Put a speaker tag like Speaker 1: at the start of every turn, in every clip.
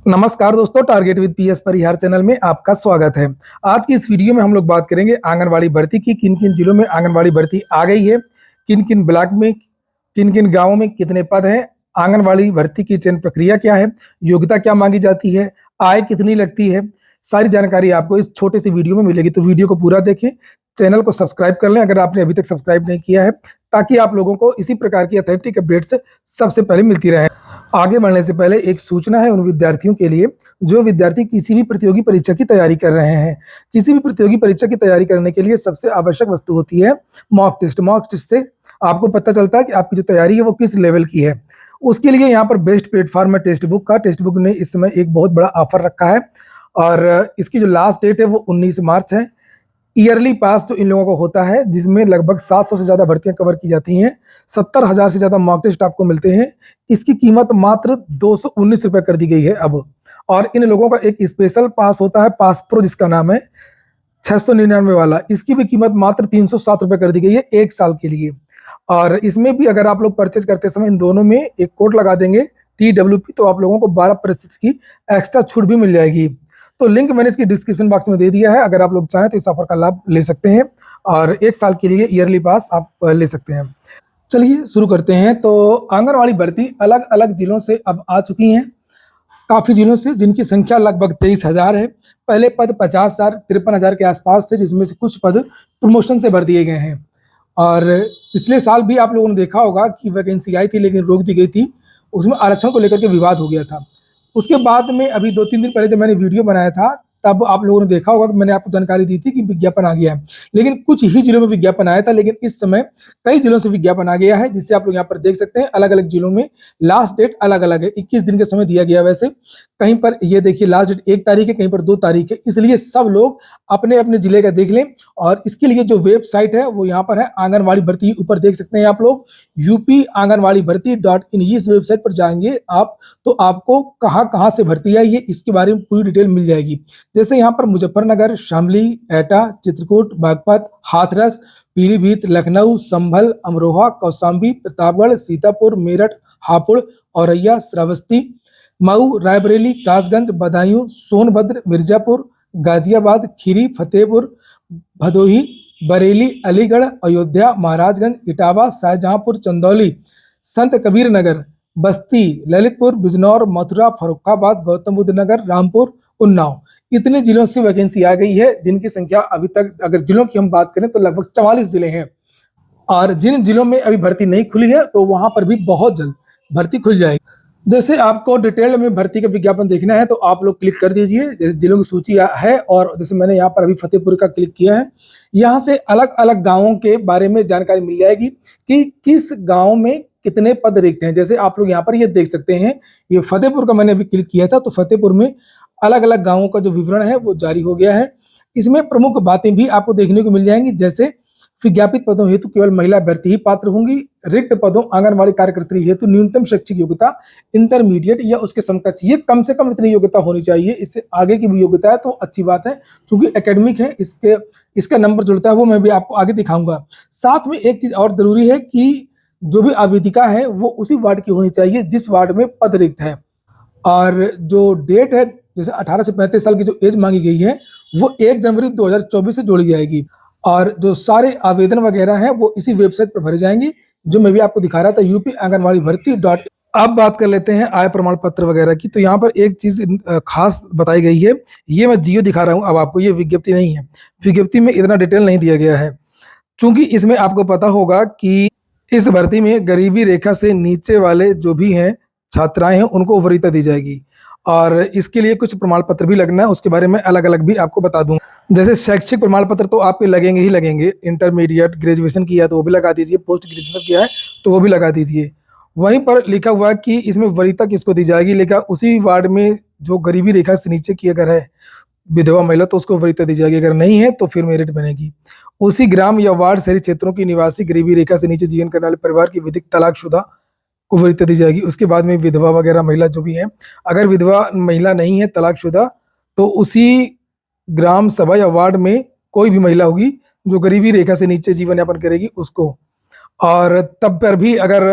Speaker 1: नमस्कार दोस्तों, target with PS Parihar channel में आपका स्वागत है। आज की इस वीडियो में हम लोग बात करेंगे आंगनवाड़ी भर्ती की। किन किन जिलों में आंगनवाड़ी भर्ती आ गई है, किन किन ब्लॉक में, किन किन गांवों में कितने पद हैं, आंगनवाड़ी भर्ती की चयन प्रक्रिया क्या है, योग्यता क्या मांगी जाती है, आय कितनी लगती है, सारी जानकारी आपको इस छोटे सी वीडियो में मिलेगी। तो वीडियो को पूरा देखें, चैनल को सब्सक्राइब कर लें अगर आपने अभी तक सब्सक्राइब नहीं किया है, ताकि आप लोगों को इसी प्रकार की अथेंटिक अपडेट्स सबसे पहले मिलती रहे। आगे बढ़ने से पहले एक सूचना है उन विद्यार्थियों के लिए जो विद्यार्थी किसी भी प्रतियोगी परीक्षा की तैयारी कर रहे हैं। किसी भी प्रतियोगी परीक्षा की तैयारी करने के लिए सबसे आवश्यक वस्तु होती है मॉक टेस्ट। मॉक टेस्ट से आपको पता चलता है कि आपकी जो तैयारी है वो किस लेवल की है। उसके लिए यहाँ पर बेस्ट प्लेटफॉर्म है टेक्स्ट बुक का। टेक्स्ट बुक ने इस समय एक बहुत बड़ा ऑफर रखा है और इसकी जो लास्ट डेट है वो 19 मार्च है। ईयरली पास तो इन लोगों को होता है जिसमें लगभग 700 से ज़्यादा भर्तियां कवर की जाती हैं। 70,000 से ज़्यादा मॉक टेस्ट आपको मिलते हैं। इसकी कीमत मात्र 219 रुपये कर दी गई है अब। और इन लोगों का एक स्पेशल पास होता है, पास प्रो जिसका नाम है, 699 वाला। इसकी भी कीमत मात्र 307 रुपये कर दी गई है 1 साल के लिए। और इसमें भी अगर आप लोग परचेज करते समय इन दोनों में एक कोड लगा देंगे TWP, तो आप लोगों को 12% की एक्स्ट्रा छूट भी मिल जाएगी। तो लिंक मैंने इसकी डिस्क्रिप्शन बॉक्स में दे दिया है, अगर आप लोग चाहें तो इस ऑफर का लाभ ले सकते हैं और 1 साल के लिए ईयरली पास आप ले सकते हैं। चलिए शुरू करते हैं। तो आंगनवाड़ी भर्ती अलग अलग जिलों से अब आ चुकी हैं, काफ़ी जिलों से, जिनकी संख्या लगभग 23,000 है। पहले पद 50,000 53,000 के आसपास थे, जिसमें से कुछ पद प्रमोशन से भर दिए गए हैं। और पिछले साल भी आप लोगों ने देखा होगा कि वैकेंसी आई थी लेकिन रोक दी गई थी, उसमें आरक्षण को लेकर के विवाद हो गया था। उसके बाद में अभी 2-3 दिन पहले जब मैंने वीडियो बनाया था तब आप लोगों ने देखा होगा कि मैंने आपको जानकारी दी थी कि विज्ञापन आ गया है। लेकिन कुछ ही जिलों में विज्ञापन आया था, लेकिन इस समय कई जिलों से विज्ञापन आ गया है, जिससे आप लोग यहाँ पर देख सकते हैं अलग अलग जिलों में लास्ट डेट अलग अलग है। 21 दिन का समय दिया गया। वैसे कहीं पर ये देखिए लास्ट डेट 1 तारीख है, कहीं पर 2 तारीख है, इसलिए सब लोग अपने अपने जिले का देख लें। और इसके लिए जो वेबसाइट है वो यहाँ पर है आंगनवाड़ी भर्ती, ऊपर देख सकते हैं आप लोग, UP-आंगनवाड़ी-भर्ती.in। इस वेबसाइट पर जाएंगे आप तो आपको कहाँ कहाँ से भर्ती आई है इसके बारे में पूरी डिटेल मिल जाएगी। जैसे यहाँ पर मुजफ्फरनगर, शामली, एटा, चित्रकूट, बागपत, हाथरस, पीलीभीत, लखनऊ, संभल, अमरोहा, कौशाम्बी, प्रतापगढ़, सीतापुर, मेरठ, हापुड़, औरैया, श्रावस्ती, मऊ, रायबरेली, कासगंज, बदायूं, सोनभद्र, मिर्जापुर, गाजियाबाद, खीरी, फतेहपुर, भदोही, बरेली, अलीगढ़, अयोध्या, महाराजगंज, इटावा, शाहजहांपुर, चंदौली, संत कबीर नगर, बस्ती, ललितपुर, बिजनौर, मथुरा, फर्रुखाबाद, गौतम बुद्ध नगर, रामपुर, उन्नाव, इतने जिलों से वैकेंसी आ गई है, जिनकी संख्या अभी तक अगर जिलों की हम बात करें तो लगभग 44 जिले हैं। और जिन जिलों में अभी भर्ती नहीं खुली है तो वहां पर भी बहुत जल्द भर्ती खुल जाएगी। जैसे आपको डिटेल में भर्ती का विज्ञापन देखना है तो आप लोग क्लिक कर दीजिए, जैसे जिलों की सूची है। और जैसे मैंने यहाँ पर अभी फतेहपुर का क्लिक किया है, यहाँ से अलग अलग गाँवों के बारे में जानकारी मिल जाएगी कि किस गाँव में कितने पद रिक्त हैं। जैसे आप लोग यहाँ पर ये देख सकते हैं, ये फतेहपुर का मैंने अभी क्लिक किया था, तो फतेहपुर में अलग अलग गाँवों का जो विवरण है वो जारी हो गया है। इसमें प्रमुख बातें भी आपको देखने को मिल जाएंगी, जैसे विज्ञापित पदों हेतु केवल महिला अभ्यर्थी ही पात्र होंगी। रिक्त पदों आंगनवाड़ी कार्यकर्त्री हेतु न्यूनतम शैक्षिक योग्यता इंटरमीडिएट या उसके समकक्ष, ये कम से कम इतनी योग्यता होनी चाहिए। इससे आगे की भी योग्यता है तो अच्छी बात है, क्योंकि एकेडमिक है, इसका नंबर जुड़ता है, वो मैं भी आपको आगे दिखाऊंगा। साथ में एक चीज और जरूरी है कि जो भी आवेदिका है वो उसी वार्ड की होनी चाहिए जिस वार्ड में पद रिक्त है। और जो डेट है, जैसे 18 से 35 साल की जो एज मांगी गई है वो 1 जनवरी 2024 से जोड़ी जाएगी। और जो सारे आवेदन वगैरह हैं वो इसी वेबसाइट पर भरे जाएंगे, जो मैं भी आपको दिखा रहा था, UP-आंगनवाड़ी-भर्ती. अब बात कर लेते हैं आय प्रमाण पत्र वगैरह की। तो यहाँ पर एक चीज खास बताई गई है, ये मैं जियो दिखा रहा हूँ अब आपको, ये विज्ञप्ति नहीं है। विज्ञप्ति में इतना डिटेल नहीं दिया गया है, क्योंकि इसमें आपको पता होगा कि इस भर्ती में गरीबी रेखा से नीचे वाले जो भी हैं छात्राएं हैं उनको वरीयता दी जाएगी। और इसके लिए कुछ प्रमाण पत्र भी लगना है, उसके बारे में अलग अलग भी आपको बता दूंगा। जैसे शैक्षिक प्रमाण पत्र तो आपके लगेंगे ही लगेंगे, इंटरमीडिएट ग्रेजुएशन किया तो वो भी लगा दीजिए, पोस्ट ग्रेजुएशन किया है तो वो भी लगा दीजिए। वहीं पर लिखा हुआ है कि इसमें वरीयता किसको दी जाएगी, लिखा उसी वार्ड में जो गरीबी रेखा से नीचे की अगर है विधवा महिला तो उसको वरीयता दी जाएगी, अगर नहीं है तो फिर मेरिट बनेगी। उसी ग्राम या वार्ड शहरी क्षेत्रों की निवासी गरीबी रेखा से नीचे जीवन करने वाले परिवार की विधिक तलाकशुदा को वरीयता दी जाएगी। उसके बाद में विधवा वगैरह महिला जो भी है, अगर विधवा महिला नहीं है तलाकशुदा, तो उसी ग्राम सभा या वार्ड में कोई भी महिला होगी जो गरीबी रेखा से नीचे जीवन यापन करेगी उसको। और तब पर भी अगर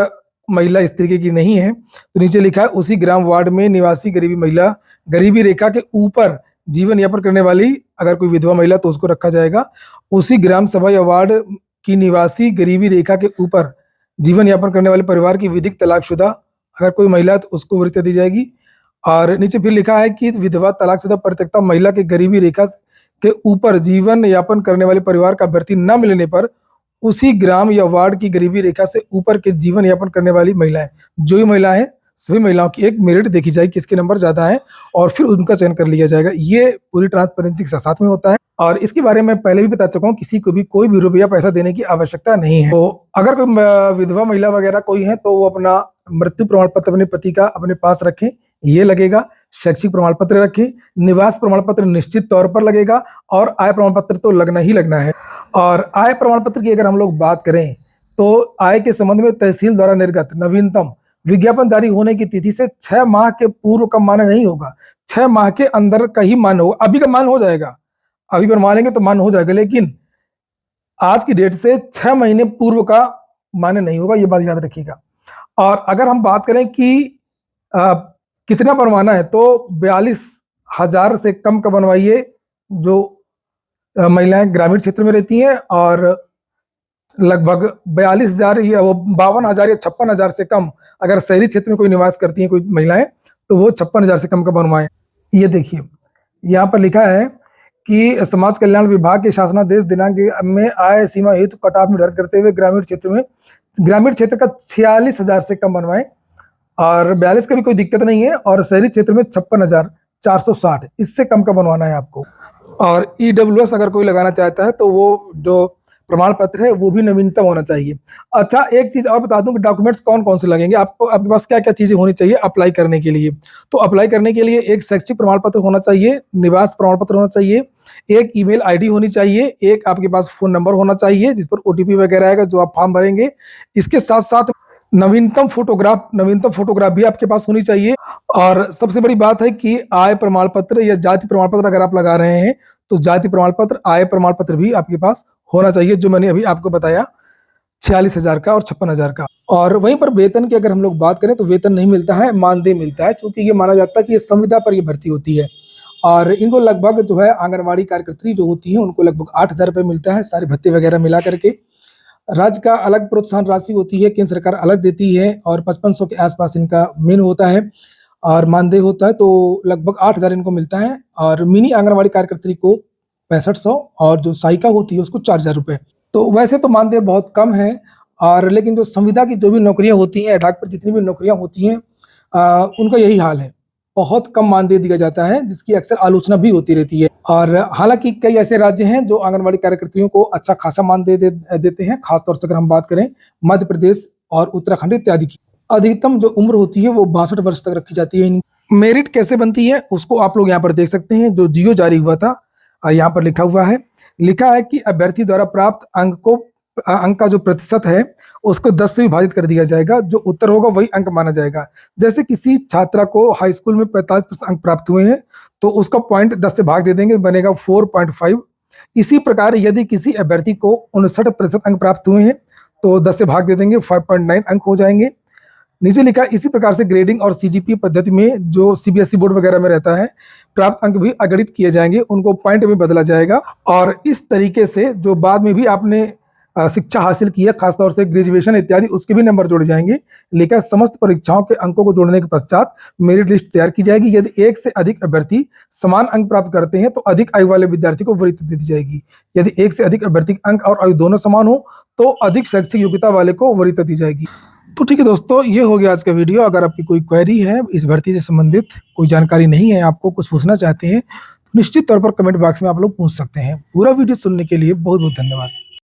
Speaker 1: महिला इस तरीके की नहीं है तो नीचे लिखा है उसी ग्राम वार्ड में निवासी गरीबी महिला गरीबी रेखा के ऊपर जीवन यापन करने वाली अगर कोई विधवा महिला तो उसको रखा जाएगा। उसी ग्राम सभा या वार्ड की निवासी गरीबी रेखा के ऊपर जीवन यापन करने वाले परिवार की विधिक तलाकशुदा अगर कोई महिला तो उसको वरीयता दी जाएगी। और नीचे फिर लिखा है कि विधवा तलाकशुदा परित्यक्ता महिला के गरीबी रेखा के ऊपर जीवन यापन करने वाले परिवार का अभ्यर्थी न मिलने पर उसी ग्राम या वार्ड की गरीबी रेखा से ऊपर के जीवन यापन करने वाली महिलाएं, जो ही महिला है सभी महिलाओं की एक मेरिट देखी जाएगी, किसके नंबर ज्यादा है और फिर उनका चयन कर लिया जाएगा। ये पूरी ट्रांसपेरेंसी के साथ में होता है और इसके बारे में पहले भी बता चुका हूँ, किसी को भी कोई भी रुपया पैसा देने की आवश्यकता नहीं है। तो अगर कोई विधवा महिला वगैरह कोई है तो वो अपना मृत्यु प्रमाण पत्र अपने पति का अपने पास रखें, ये लगेगा। शैक्षिक प्रमाण पत्र रखें, निवास प्रमाण पत्र निश्चित तौर पर लगेगा और आय प्रमाण पत्र तो लगना ही लगना है। और आय प्रमाण पत्र की अगर हम लोग बात करें तो आय के संबंध में तहसील द्वारा निर्गत नवीनतम विज्ञापन जारी होने की तिथि से 6 माह के पूर्व का मान्य नहीं होगा, 6 माह के अंदर का ही मान्य होगा। अभी का मान्य हो जाएगा, अभी बनवा लेंगे तो मान्य हो जाएगा, लेकिन आज की डेट से 6 महीने पूर्व का मान्य नहीं होगा, ये बात याद रखिएगा। और अगर हम बात करें कि कितना बनवाना है तो 42,000 से कम का बनवाइए जो महिलाएं ग्रामीण क्षेत्र में रहती हैं, और लगभग 42,000 या 52,000 या 56,000 से कम अगर शहरी क्षेत्र में कोई निवास करती हैं कोई महिलाएं तो वो 56,000 से कम का बनवाएं। ये देखिए यहाँ पर लिखा है कि समाज कल्याण विभाग के शासनादेश दिनांक में आय सीमा हेतु कटाव निर्धारित करते हुए ग्रामीण क्षेत्र का 46,000 से कम बनवाएं और 42 का भी कोई दिक्कत नहीं है, और शहरी क्षेत्र में 56,460 इससे कम का बनवाना है आपको। और ईडब्ल्यूएस अगर कोई लगाना चाहता है तो वो जो प्रमाण पत्र है वो भी नवीनतम होना चाहिए। अच्छा, एक चीज और बता दूं कि डॉक्यूमेंट्स कौन कौन से लगेंगे, आपको आपके पास क्या क्या चीजें होनी चाहिए अप्लाई करने के लिए। तो अप्लाई करने के लिए एक शैक्षिक प्रमाण पत्र होना चाहिए, निवास प्रमाण पत्र होना चाहिए, एक ईमेल आईडी होनी चाहिए, एक आपके पास फोन नंबर होना चाहिए जिस पर ओटीपी वगैरह आएगा जो आप फॉर्म भरेंगे। इसके साथ साथ नवीनतम फोटोग्राफ भी आपके पास होनी चाहिए। और सबसे बड़ी बात है कि आय प्रमाण पत्र या जाति प्रमाण पत्र अगर आप लगा रहे हैं तो जाति प्रमाण पत्र, आय प्रमाण पत्र भी आपके पास होना चाहिए, जो मैंने अभी आपको बताया 46,000 का और 56,000 का। और वहीं पर वेतन की अगर हम लोग बात करें तो वेतन नहीं मिलता है, मानदेय मिलता है, क्योंकि ये माना जाता है कि ये संविदा पर ये भर्ती होती है। और इनको लगभग जो है आंगनबाड़ी कार्यकर्त्री जो होती हैं उनको लगभग 8,000 रुपये मिलता है, सारे भत्ते वगैरह मिला करके। राज्य का अलग प्रोत्साहन राशि होती है, केंद्र सरकार अलग देती है, और 5500 के आसपास इनका मेन होता है और मानदेय होता है, तो लगभग 8,000 इनको मिलता है। और मिनी आंगनबाड़ी कार्यकर्त्री को 6500 और जो सहायिका होती है उसको 4,000 रुपये। तो वैसे तो मानदेय बहुत कम है, और लेकिन जो संविदा की जो भी नौकरियां होती हैं, एडहॉक पर जितनी भी नौकरियां होती हैं उनका यही हाल है, बहुत कम मानदेय दिया जाता है, जिसकी अक्सर आलोचना भी होती रहती है। और हालांकि कई ऐसे राज्य हैं जो आंगनबाड़ी कार्यकर्तियों को अच्छा खासा मानदेय देते हैं, खासतौर से अगर हम बात करें मध्य प्रदेश और उत्तराखंड इत्यादि की। अधिकतम जो उम्र होती है वो 62 वर्ष तक रखी जाती है। मेरिट कैसे बनती है उसको आप लोग यहाँ पर देख सकते हैं, जो जियो जारी हुआ था यहाँ पर लिखा हुआ है। लिखा है कि अभ्यर्थी द्वारा प्राप्त अंक का जो प्रतिशत है उसको 10 से विभाजित कर दिया जाएगा, जो उत्तर होगा वही अंक माना जाएगा। जैसे किसी छात्रा को हाई स्कूल में 45% अंक प्राप्त हुए हैं तो उसका पॉइंट 10 से भाग दे देंगे, बनेगा 4.5। इसी प्रकार यदि किसी अभ्यर्थी को 59% अंक प्राप्त हुए हैं तो 10 से भाग दे देंगे, 5.9 अंक हो जाएंगे। नीचे लिखा इसी प्रकार से ग्रेडिंग और सीजीपीए पद्धति में जो सीबीएसई बोर्ड वगैरह में रहता है प्राप्त अंक भी अगणित किए जाएंगे, उनको पॉइंट में बदला जाएगा। और इस तरीके से जो बाद में भी आपने शिक्षा हासिल की है, खासतौर से ग्रेजुएशन इत्यादि, उसके भी नंबर जोड़े जाएंगे। लेकिन समस्त परीक्षाओं के अंकों को जोड़ने के पश्चात मेरिट लिस्ट तैयार की जाएगी। यदि एक से अधिक अभ्यर्थी समान अंक प्राप्त करते हैं तो अधिक आयु वाले विद्यार्थी को वरीयता दी जाएगी। यदि एक से अधिक अभ्यर्थी अंक और आयु दोनों समान हो तो अधिक शैक्षिक योग्यता वाले को वरीयता दी जाएगी। तो ठीक है दोस्तों, ये हो गया आज का वीडियो। अगर आपकी कोई क्वेरी है, इस भर्ती से संबंधित कोई जानकारी नहीं है, आपको कुछ पूछना चाहते हैं, तो निश्चित तौर पर कमेंट बॉक्स में आप लोग पूछ सकते हैं। पूरा वीडियो सुनने के लिए बहुत बहुत धन्यवाद।